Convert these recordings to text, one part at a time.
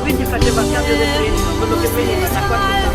Quindi faceva il cambio del treno, quello che veniva da qualche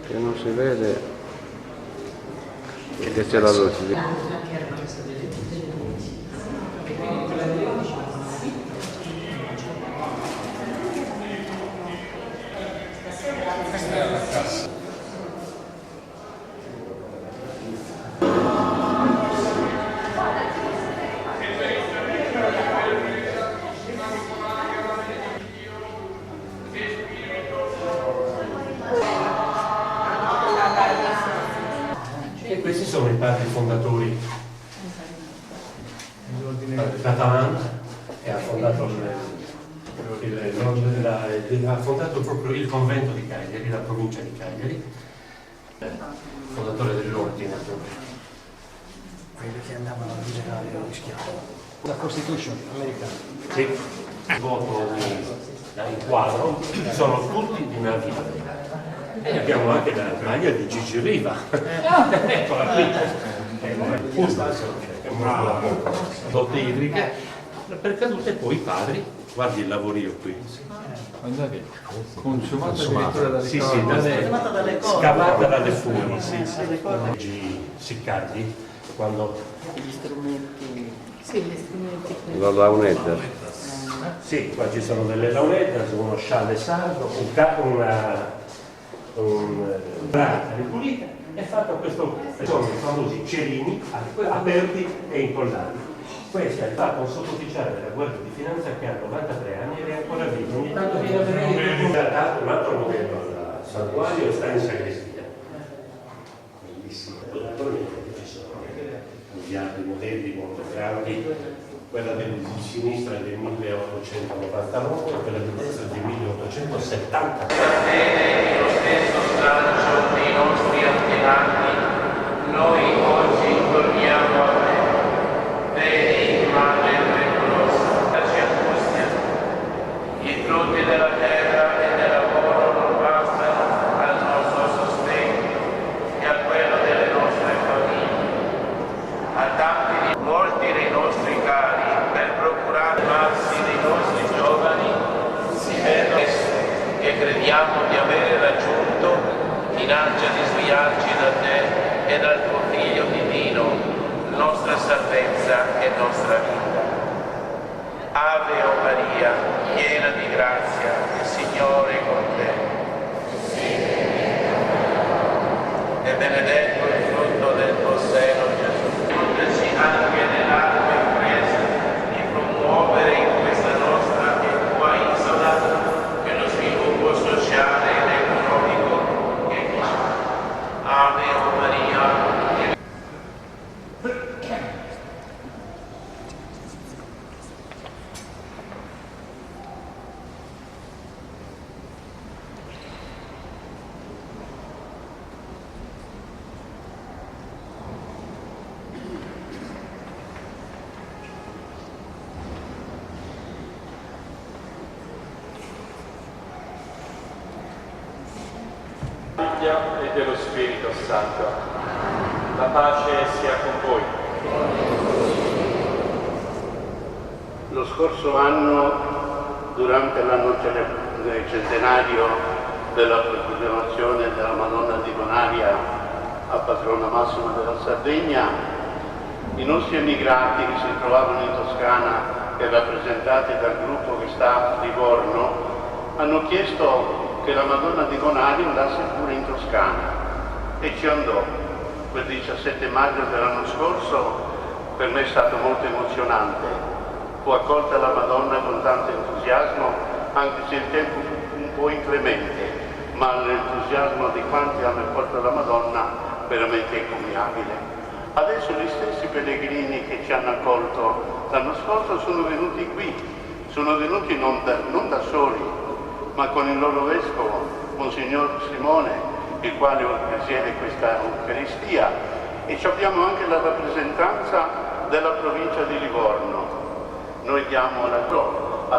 che non si vede che c'è la luce. E questi sono i padri fondatori. Catalan che ha fondato ha fondato proprio il convento di Cagliari, la provincia di Cagliari, fondatore dell'ordine proprio. Quelli che andavano a liberare gli schiavi. La Constitution americana. Sì, il voto in quadro sono tutti di Navia. E abbiamo anche la maglia di Gigi Riva. Eccola qui. Dotte idriche per cadute, poi i padri, guardi il lavorio qui. Guardate, consumata addirittura dalle Sì, corde. scavata dalle funi, sì. Siccardi, quando Gli strumenti. Sì, gli strumenti. La launetta. Sì, qua ci sono delle launette, uno scialle sardo, un braccia ripulita, è fatto questo, sono i famosi cerini aperti e incollati. Questo è fatto un sottufficiale della Guardia di Finanza che ha 93 anni ed è ancora vivo. Ogni tanto viene a vedere un altro modello al santuario e sta in sagrestia. Bellissimo. Naturalmente ci sono gli altri modelli molto grandi. Quella di sinistra è del 1899 e quella di destra è del 1870. Lo stesso straccio dei nostri antenati, noi oggi torniamo a te. Vedi, Madre pericolosa, ci angustia. I frutti della terra e del lavoro non bastano al nostro sostegno e a quello delle nostre famiglie. A molti dei nostri cari, per procurare massi dei nostri giovani, si vedono che crediamo di avere raggiunto, minaccia di sviarci da te e dal tuo Figlio divino, nostra salvezza e nostra vita. Ave o Maria, piena di grazia, il Signore è con te. E benedetto il frutto del tuo seno, Gesù. Aiutaci anche nell'arduo impresa di promuovere in questa nostra e tua isola che lo sviluppo sociale ed economico che c'è. Ave o Maria. E dello Spirito Santo. La pace sia con voi. Lo scorso anno, durante l'anno del centenario della proclamazione della Madonna di Bonaria a patrona massima della Sardegna, i nostri emigrati che si trovavano in Toscana e rappresentati dal gruppo che sta a Livorno hanno chiesto che la Madonna di Bonaria andasse pure in Toscana e ci andò. Quel 17 maggio dell'anno scorso per me è stato molto emozionante. Fu accolta la Madonna con tanto entusiasmo, anche se il tempo fu un po' inclemente, ma l'entusiasmo di quanti hanno accolto la Madonna veramente incommiabile. Adesso gli stessi pellegrini che ci hanno accolto l'anno scorso sono venuti qui, sono venuti non da soli, ma con il loro vescovo, Monsignor Simone, il quale presiede questa Eucaristia, e abbiamo anche la rappresentanza della provincia di Livorno. Noi diamo la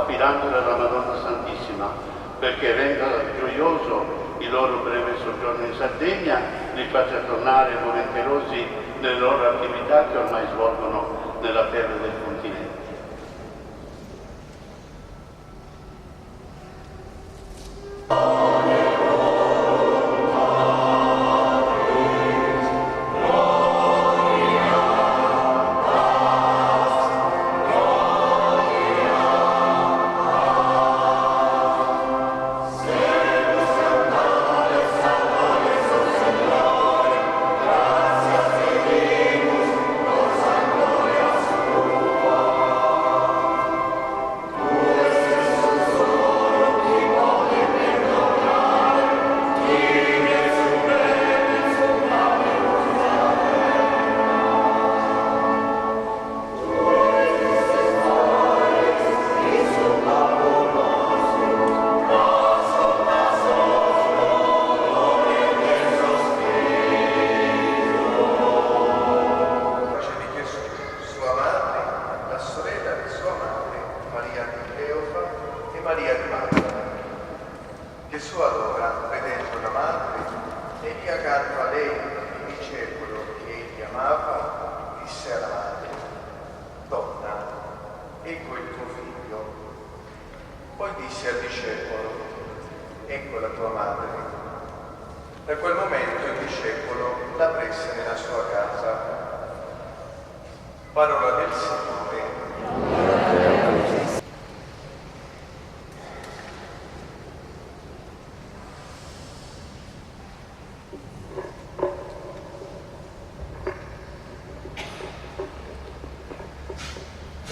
affidandola alla Madonna Santissima perché renda gioioso il loro breve soggiorno in Sardegna, li faccia tornare volenterosi nelle loro attività che ormai svolgono nella terra del continente.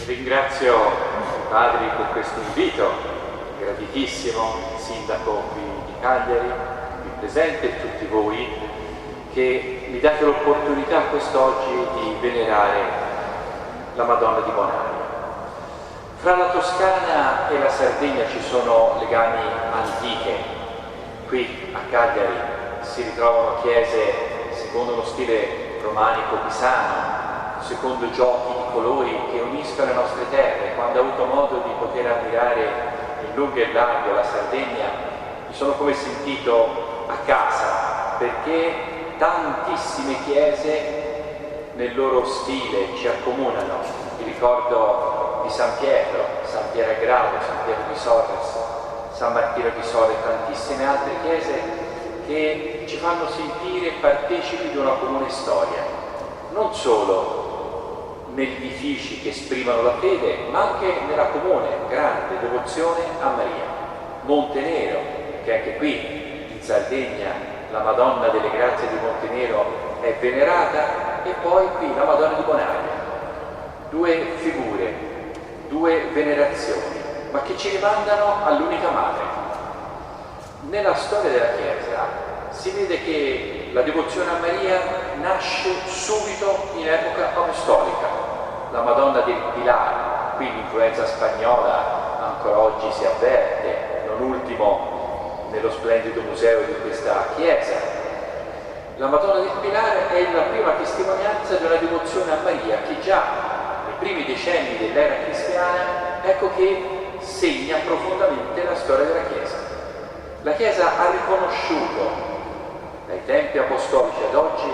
Ringrazio i padri per questo invito, graditissimo, il sindaco qui di Cagliari, qui presente e tutti voi che mi date l'opportunità quest'oggi di venerare la Madonna di Bonaria. Fra la Toscana e la Sardegna ci sono legami antiche. Qui a Cagliari si ritrovano chiese secondo lo stile romanico pisano, secondo giochi di colori che uniscono le nostre terre. Quando ho avuto modo di poter ammirare in lungo e largo la Sardegna, mi sono come sentito a casa, perché tantissime chiese nel loro stile ci accomunano. Vi ricordo di San Pietro, San Piero Agrado, San Piero di Sorres, San Martino di Sole e tantissime altre chiese che ci fanno sentire partecipi di una comune storia, non solo negli edifici che esprimono la fede, ma anche nella comune, grande devozione a Maria. Montenero, che anche qui in Sardegna la Madonna delle Grazie di Montenero è venerata, e poi qui la Madonna di Bonaria. Due figure, due venerazioni, ma che ci rimandano all'unica madre. Nella storia della Chiesa si vede che la devozione a Maria nasce subito in epoca apostolica. La Madonna del Pilar, qui l'influenza spagnola ancora oggi si avverte, non ultimo nello splendido museo di questa chiesa. La Madonna del Pilar è la prima testimonianza di una devozione a Maria che già nei primi decenni dell'era cristiana, ecco che segna profondamente la storia della Chiesa. La Chiesa ha riconosciuto dai tempi apostolici ad oggi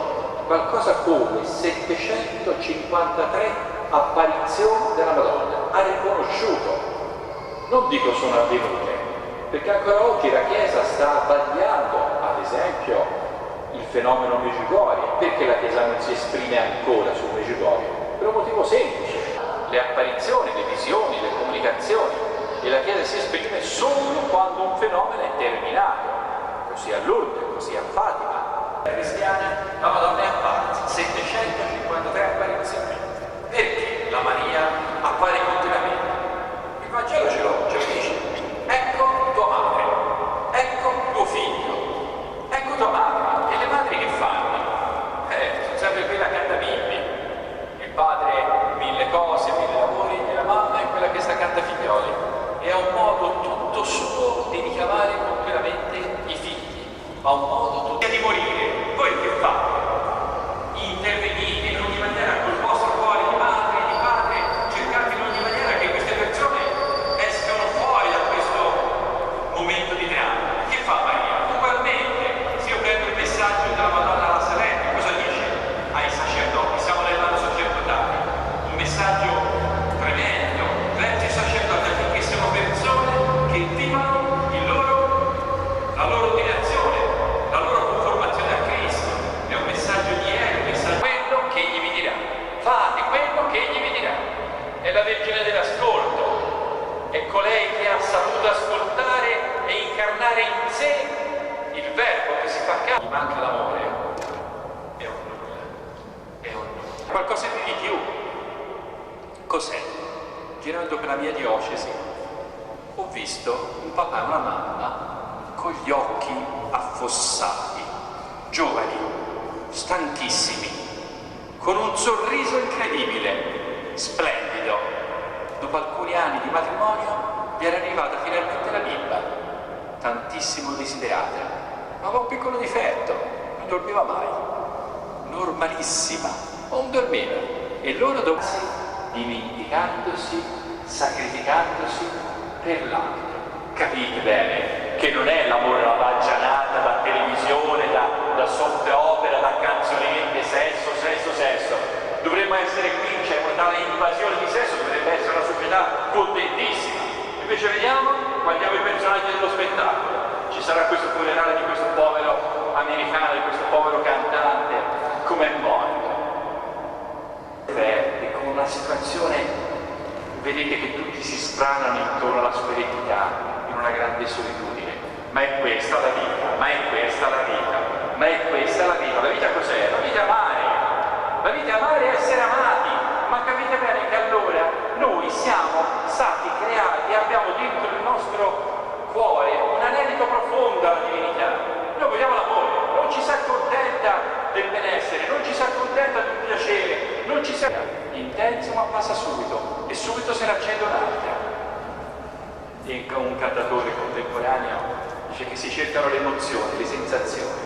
qualcosa come 753 apparizioni della Madonna. Ha riconosciuto, non dico sono avvenute, perché ancora oggi la Chiesa sta vagliando, ad esempio, il fenomeno Medjugorje. Perché la Chiesa non si esprime ancora su Medjugorje? Per un motivo semplice: le apparizioni, le visioni, le comunicazioni, e la Chiesa si esprime solo quando un fenomeno è terminato. Così a Lourdes, così a Fatima. La cristiana, la Madonna è apparsa, 753 apparizioni. Perché la Maria appare continuamente? Il Vangelo ce lo dice. Ecco tua madre, ecco tuo figlio, ecco tua madre. E le madri che fanno? Sono sempre quella che canta bimbi. Il padre mille cose, mille lavori, e la mamma è quella che sta canta figlioli. E ha un modo tutto suo di richiamare continuamente i figli, ma un modo tutto di morire. Voi che fate? Intervenite in ogni maniera col vostro cuore di madre e di padre, cercate in ogni maniera che queste persone escano fuori da questo momento di dramma. Che fa Maria? Ugualmente, se io prendo il messaggio della Madonna alla Salette, cosa dice ai sacerdoti? Siamo nell'anno sacerdotale, un messaggio tremendo, verso i sacerdoti, affinché siano persone che vivano la loro ordinazione, la loro conformazione a Cristo. È un messaggio di Ero, un messaggio quello che egli vi dirà. Fate quello che egli vi dirà. È la Vergine dell'ascolto, è colei che ha saputo ascoltare e incarnare in sé il Verbo che si fa carne. Mi manca l'amore, è un nulla, è un nulla. Qualcosa di più. Cos'è? Girando per la mia diocesi ho visto un papà e una mamma con gli occhi affossati, giovani, stanchissimi, con un sorriso incredibile, splendido. Dopo alcuni anni di matrimonio gli era arrivata finalmente la bimba, tantissimo desiderata, ma aveva un piccolo difetto: non dormiva mai, normalissima, non dormiva. E loro dimenticandosi, sacrificandosi per l'altro. Capite bene che non è l'amore alla baggianata da televisione, da soap opera, da canzonette, sesso. Dovremmo essere qui, c'è una tale invasione di sesso, dovrebbe essere una società contentissima. Invece vediamo, guardiamo i personaggi dello spettacolo. Ci sarà questo funerale di questo povero americano, di questo povero cantante, come è morto. Con una situazione, vedete che tutti si spranano intorno alla sua eredità, in una grande solitudine. Ma è questa la vita, ma è questa la vita, ma è questa la vita. La vita cos'è? La vita è amare. La vita è amare e essere amati. Ma capite bene che allora noi stati creati, abbiamo dentro il nostro cuore un anelito profondo alla divinità. Noi vogliamo l'amore, non ci si accontenta del benessere, non ci si accontenta del piacere, non ci si intenso ma passa subito e subito se ne accende un'altra. E un cantatore contemporaneo dice che si cercano le emozioni, le sensazioni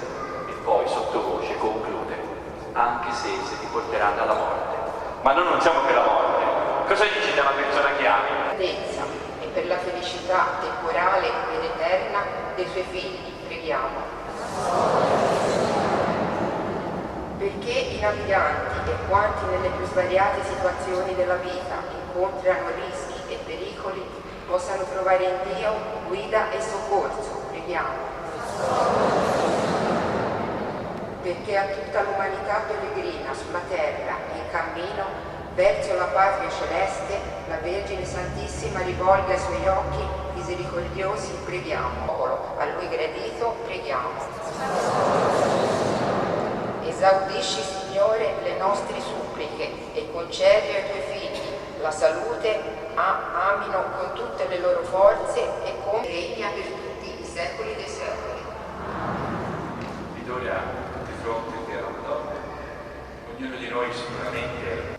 e poi sottovoce conclude, anche se ti porteranno alla morte. Ma noi non siamo per la morte. Cosa dici da una persona che ami? E per la felicità temporale ed eterna dei suoi figli, preghiamo. Perché i naviganti e quanti nelle più svariate situazioni della vita incontrano rischi e pericoli possano trovare in Dio guida e soccorso, preghiamo. Perché a tutta l'umanità pellegrina sulla terra in cammino verso la patria celeste, la Vergine Santissima rivolga i suoi occhi misericordiosi, preghiamo. A Lui gradito, preghiamo. Esaudisci, Signore, le nostre suppliche e concedi ai Tuoi figli la salute, amino con tutte le loro forze e con regna per tutti i secoli dei secoli. Ed ora, di fronte alla Madonna, ognuno di noi sicuramente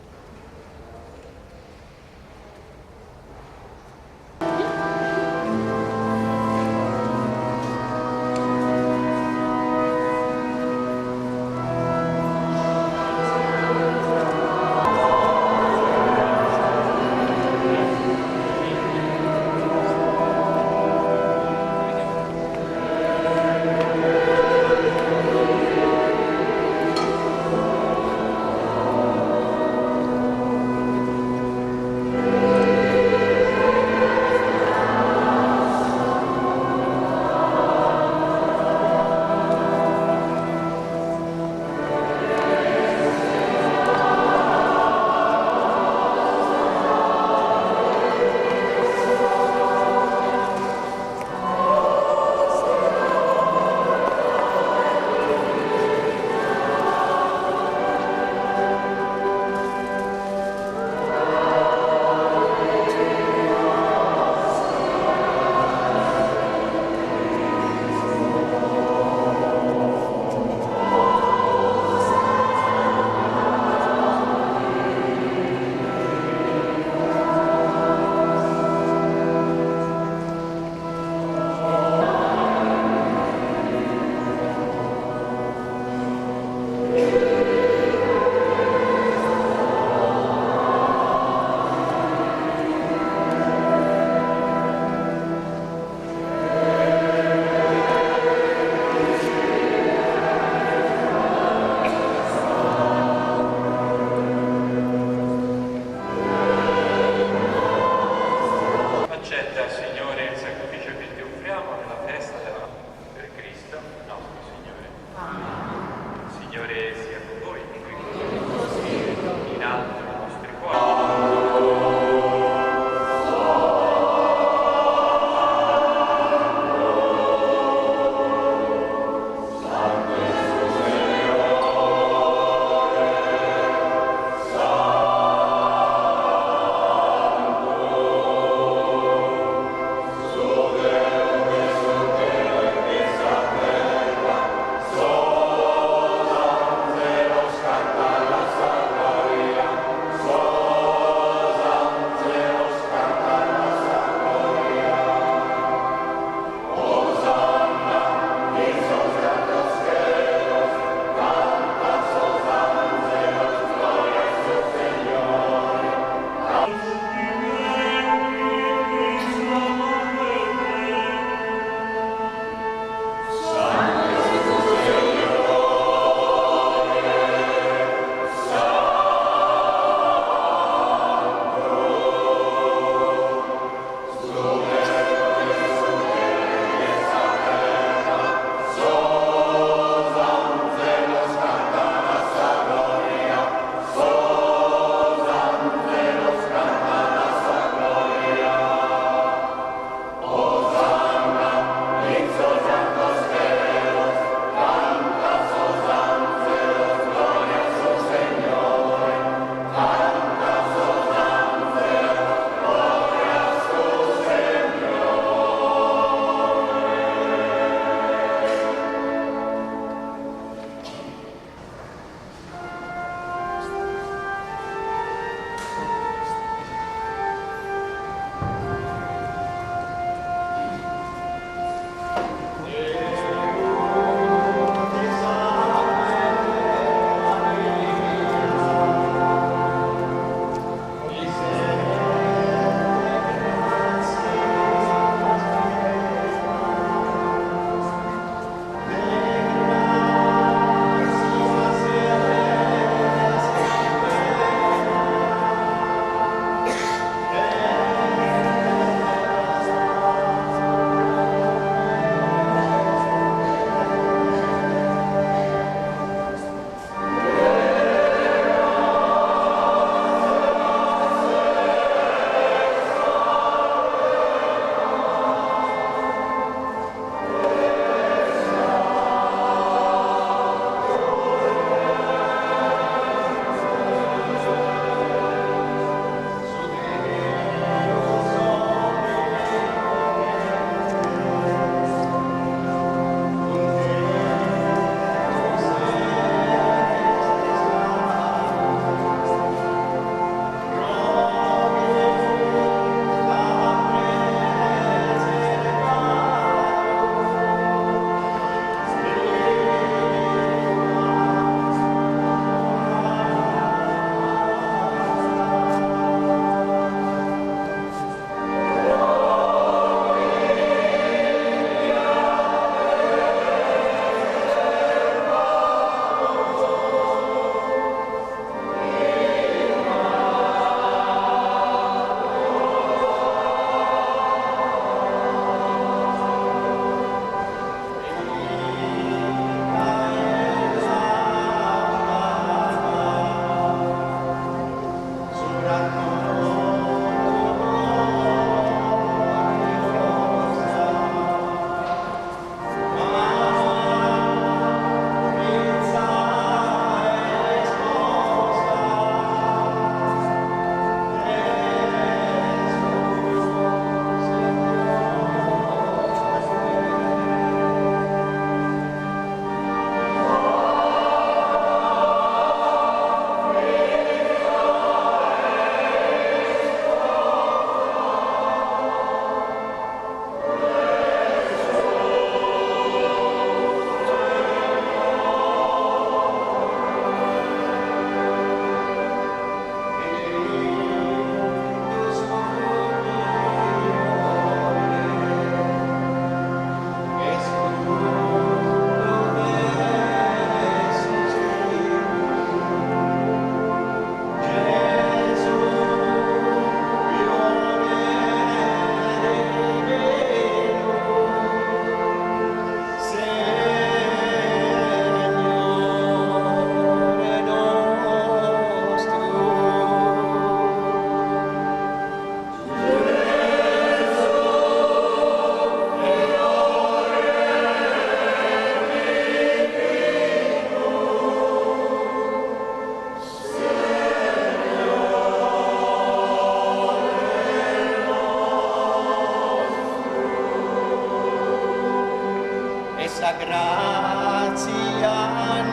grazia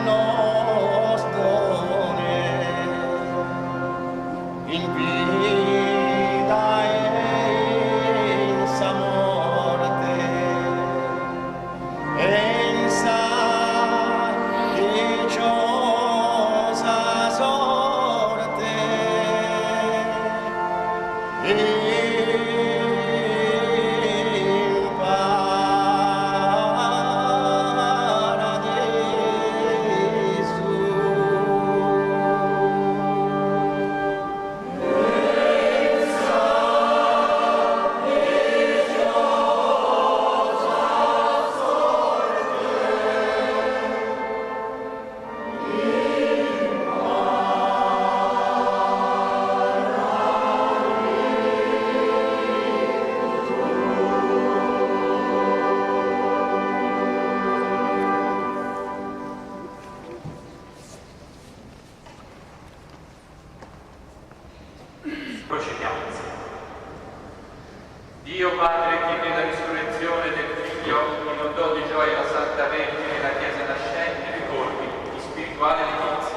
nos done in vita e in sa morte e in sa dicciosa sorte Procediamo insieme. Dio Padre che nella risurrezione del Figlio inondò di gioia la Santa Vergine e la Chiesa nascente ricordi di spirituale letizia.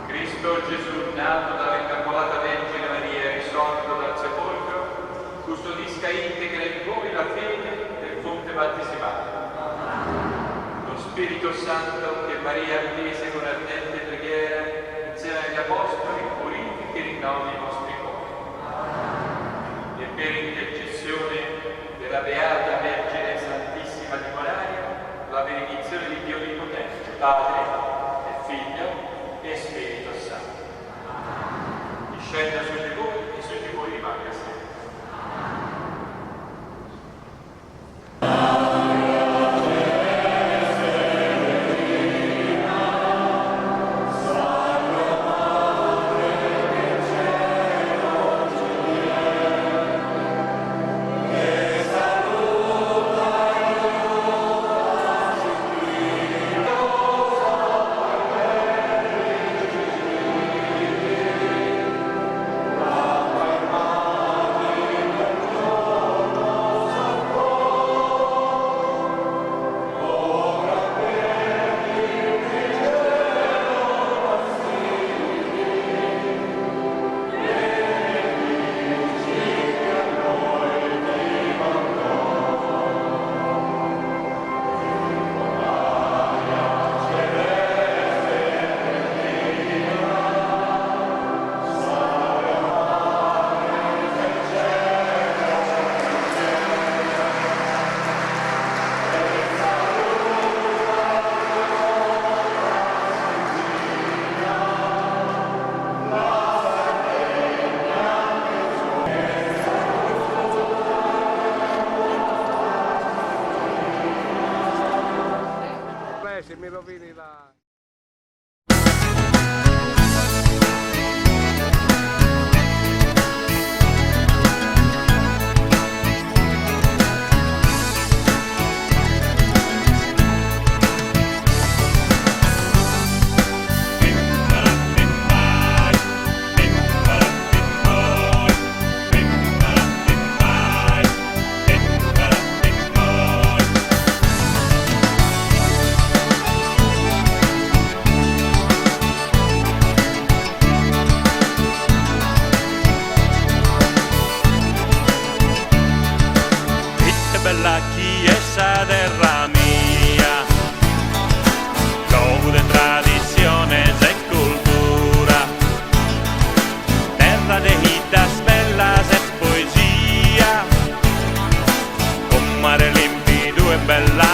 Cristo Gesù nato dall'Immacolata Vergine Maria e risorto dal sepolcro custodisca integra in voi la fede del fonte battesimale. Lo Spirito Santo che Maria attese con ardente preghiera insieme agli Apostoli purifichi e rinnovi i vostri cuori. E per intercessione della Beata Vergine Santissima di Moraria, la benedizione di Dio Onnipotente, Padre e Figlio e Spirito Santo. Discenda su di voi e su di voi rimanga sempre. Se mi rovini la... La chiesa terra mia, luogo de tradiciones e cultura, terra de hitas bellas e poesia, con mare limpido e bella